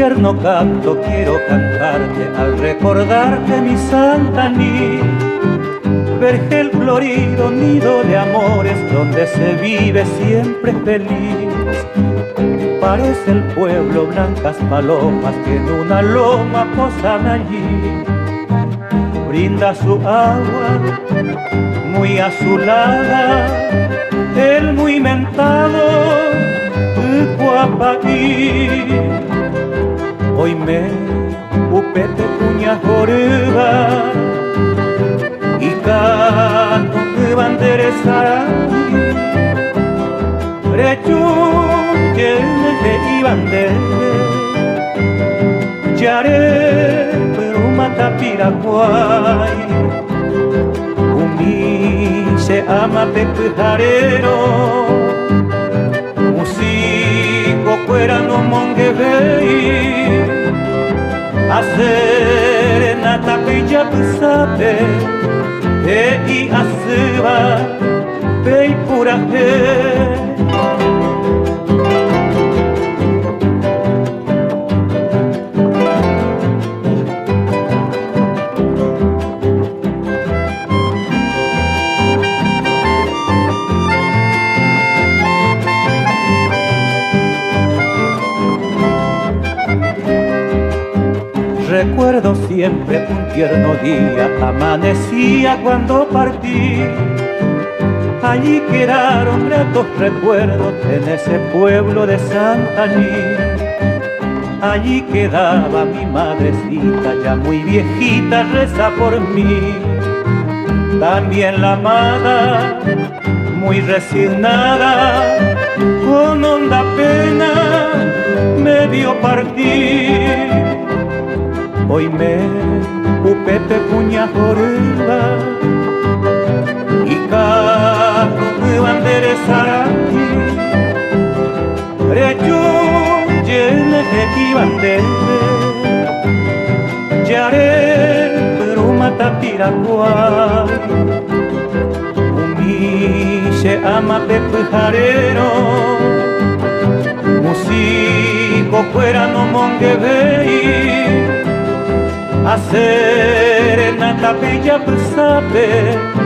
tierno canto quiero cantarte al recordarte mi Santa Anís. Vergel florido, nido de amores donde se vive siempre feliz. Parece el pueblo blancas palomas que en una loma posan allí. Brinda su agua muy azulada el muy mentado Cuapaí. Hoy me upete puña joruga y canto de banderesara Rechunche y bandere Yare pero mata piraguay Umi se ama pecujarero Musico fuera no monguevei Hacer nata pilla pisape y aseba pei pura Recuerdo siempre un tierno día, amanecía cuando partí. Allí quedaron gratos recuerdos en ese pueblo de Santa Anís. Allí quedaba mi madrecita, ya muy viejita, reza por mí. También la amada, muy resignada, con honda pena me vio partir. Hoy me upete puña joruga y carro de banderesara Rechunche y bandere Yare pero mata piraguay Umi se ama pepujarero Musico fuera no monguevei Hacer en la tapilla sabe